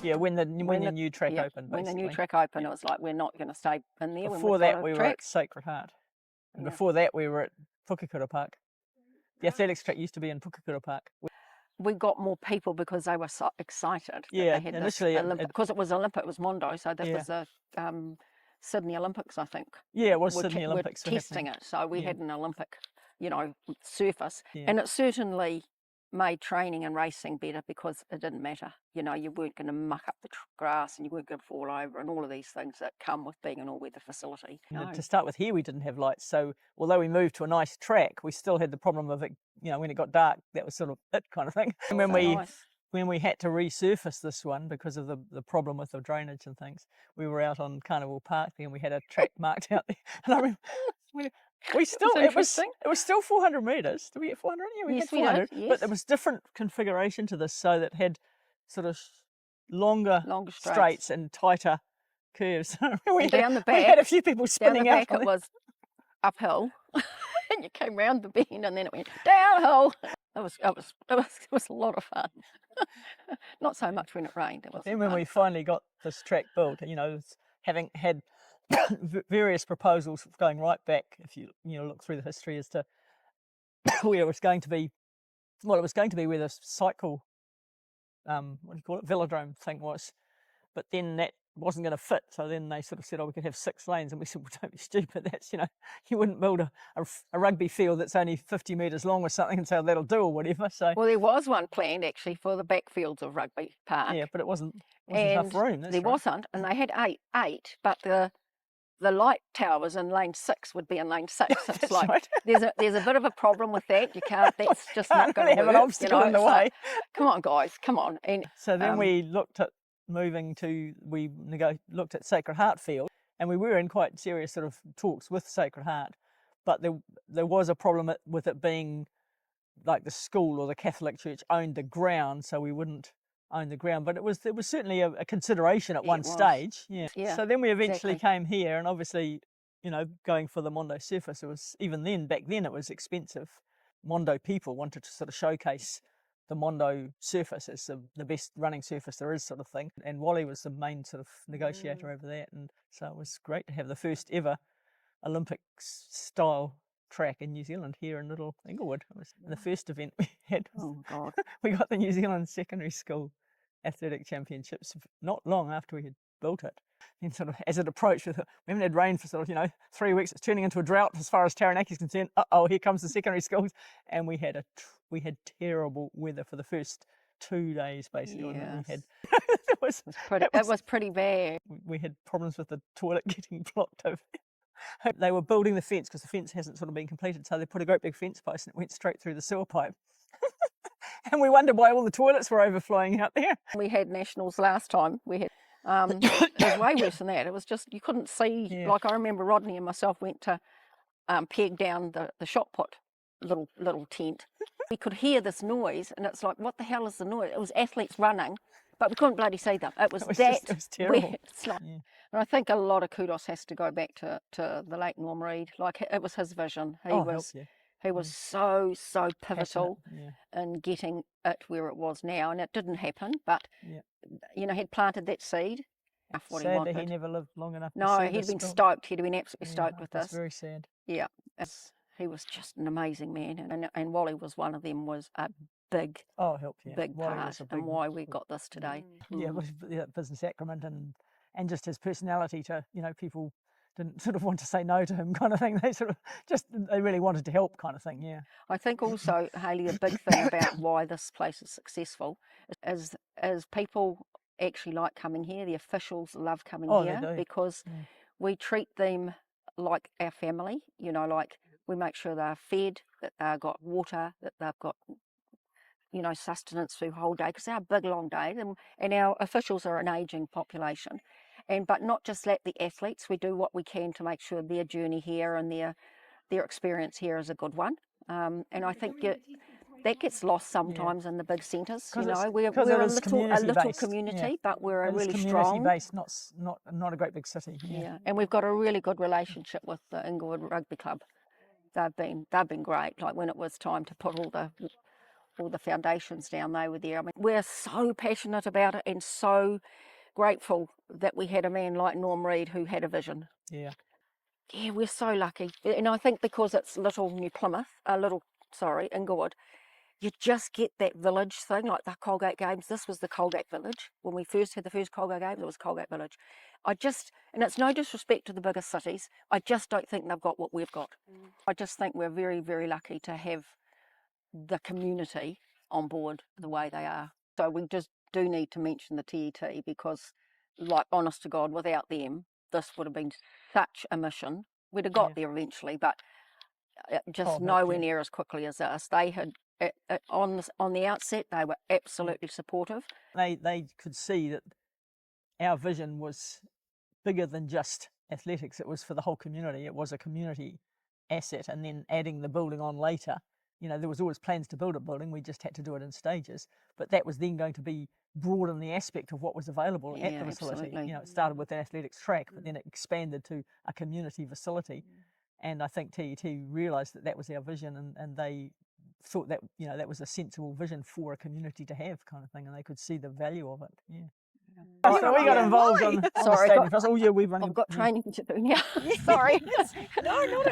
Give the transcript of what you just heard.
Yeah, when the new track opened, basically. When the new track opened, it was like, we're not going to stay in there. Before that, we were at Sacred Heart. And before that, we were at Pukekura Park. The athletics track used to be in Pukekura Park. We got more people because they were so excited. Yeah, that they had initially, because it was Olympic, it was Mondo, so this was the Sydney Olympics, I think. Yeah, it was Sydney Olympics. We're testing it, so we had an Olympic, surface, and it certainly made training and racing better because it didn't matter. You weren't going to muck up the grass and you weren't going to fall over and all of these things that come with being an all-weather facility. To start with, here we didn't have lights, so although we moved to a nice track, we still had the problem of it. When it got dark, that was sort of it kind of thing. And when we had to resurface this one because of the problem with the drainage and things, we were out on Carnival Park there and we had a track marked out there. And I remember it was still 400 metres. Did we get 400? Yeah, we had 400. Yes. But there was different configuration to this, so that had sort of longer straights and tighter curves. we had a few people spinning down the out. Back, it was uphill, and you came round the bend, and then it went downhill. It was a lot of fun. Not so much when it rained. Then when we finally got this track built, having had various proposals going right back, if you look through the history as to where it was going to be. Well, it was going to be where the cycle, velodrome thing was, but then that wasn't going to fit. So then they sort of said, we could have 6 lanes, and we said, well, don't be stupid. That's you wouldn't build a rugby field that's only 50 metres long or something and say that'll do or whatever. So there was one planned actually for the backfields of Rugby Park. Yeah, but it wasn't enough room. There wasn't, and they had eight, but the light towers in lane 6 would be in lane 6. It's like right. there's a bit of a problem with that. You can't. That's just not going to have work. An obstacle in the way. Come on, guys, come on. And so then we looked at looked at Sacred Heart Field, and we were in quite serious sort of talks with Sacred Heart, but there was a problem with it being like the school or the Catholic Church owned the ground, so we wouldn't own the ground, but there was certainly a consideration at one stage. Yeah. So then we eventually came here, and obviously, going for the Mondo surface, it was back then it was expensive. Mondo people wanted to sort of showcase the Mondo surface as the best running surface there is, sort of thing. And Wally was the main sort of negotiator over that, and so it was great to have the first ever Olympics style track in New Zealand here in Little Inglewood. It was the first event we had. Oh God! We got the New Zealand Secondary School Athletic Championships not long after we had built it. And sort of as it approached, we haven't had rain for sort of 3 weeks. It's turning into a drought as far as Taranaki is concerned. Here comes the secondary schools, and we had terrible weather for the first 2 days basically. Yes. We had it was pretty bad. We had problems with the toilet getting blocked over. They were building the fence because the fence hasn't sort of been completed, so they put a great big fence post and it went straight through the sewer pipe. And we wondered why all the toilets were overflowing out there. We had nationals last time. We had it was way worse than that. It was just you couldn't see. Yeah. Like I remember Rodney and myself went to peg down the shot put little tent. We could hear this noise, and it's like, what the hell is the noise? It was athletes running, but we couldn't bloody see them. It was terrible. And I think a lot of kudos has to go back to the late Norm Reid. Like it was his vision. He was so pivotal in getting it where it was now, and it didn't happen. But he'd planted that seed. Sadly, he never lived long enough. No, he'd been stoked. He'd been absolutely stoked with this. It's very sad. Yeah, he was just an amazing man, and Wally was one of them. Was a big part in why we got this today. Business acumen and just his personality to people didn't sort of want to say no to him kind of thing. They really wanted to help kind of thing. Yeah. I think also, Hayley, a big thing about why this place is successful is people actually like coming here. The officials love coming here because we treat them like our family. Like we make sure they're fed, that they've got water, that they've got sustenance through the whole day, because they're big long days, and our officials are an ageing population. But not just let the athletes, we do what we can to make sure their journey here and their experience here is a good one. And I think that gets lost sometimes in the big centres. We're a little community, but we're a really strong community based, not a great big city. Yeah, and we've got a really good relationship with the Inglewood Rugby Club. They've been great. Like when it was time to put all all the foundations down, they were there. I mean, we're so passionate about it and so grateful that we had a man like Norm Reed who had a vision. Yeah. Yeah, we're so lucky. And I think because it's little New Plymouth, Inglewood, you just get that village thing, like the Colgate Games. This was the Colgate Village. When we first had the first Colgate Games, it was Colgate Village. And it's no disrespect to the bigger cities, I just don't think they've got what we've got. I just think we're very, very lucky to have the community on board the way they are. So we just do need to mention the TET because, like, honest to God, without them, this would have been such a mission. We'd have got there eventually, but just nowhere near as quickly as us. They had, on the outset, they were absolutely supportive. They could see that our vision was bigger than just athletics. It was for the whole community. It was a community asset, and then adding the building on later. You know, there was always plans to build a building. We just had to do it in stages. But that was then going to be broaden the aspect of what was available at the facility. Absolutely. You know, it started with an athletics track, but then it expanded to a community facility. And I think TET realised that that was our vision, and they thought that, you know, that was a sensible vision for a community to have, kind of thing, and they could see the value of it. Yeah. Oh, so we got involved on Sorry, the stadium trust. Oh yeah, we've I've got training to do now. Sorry. No, not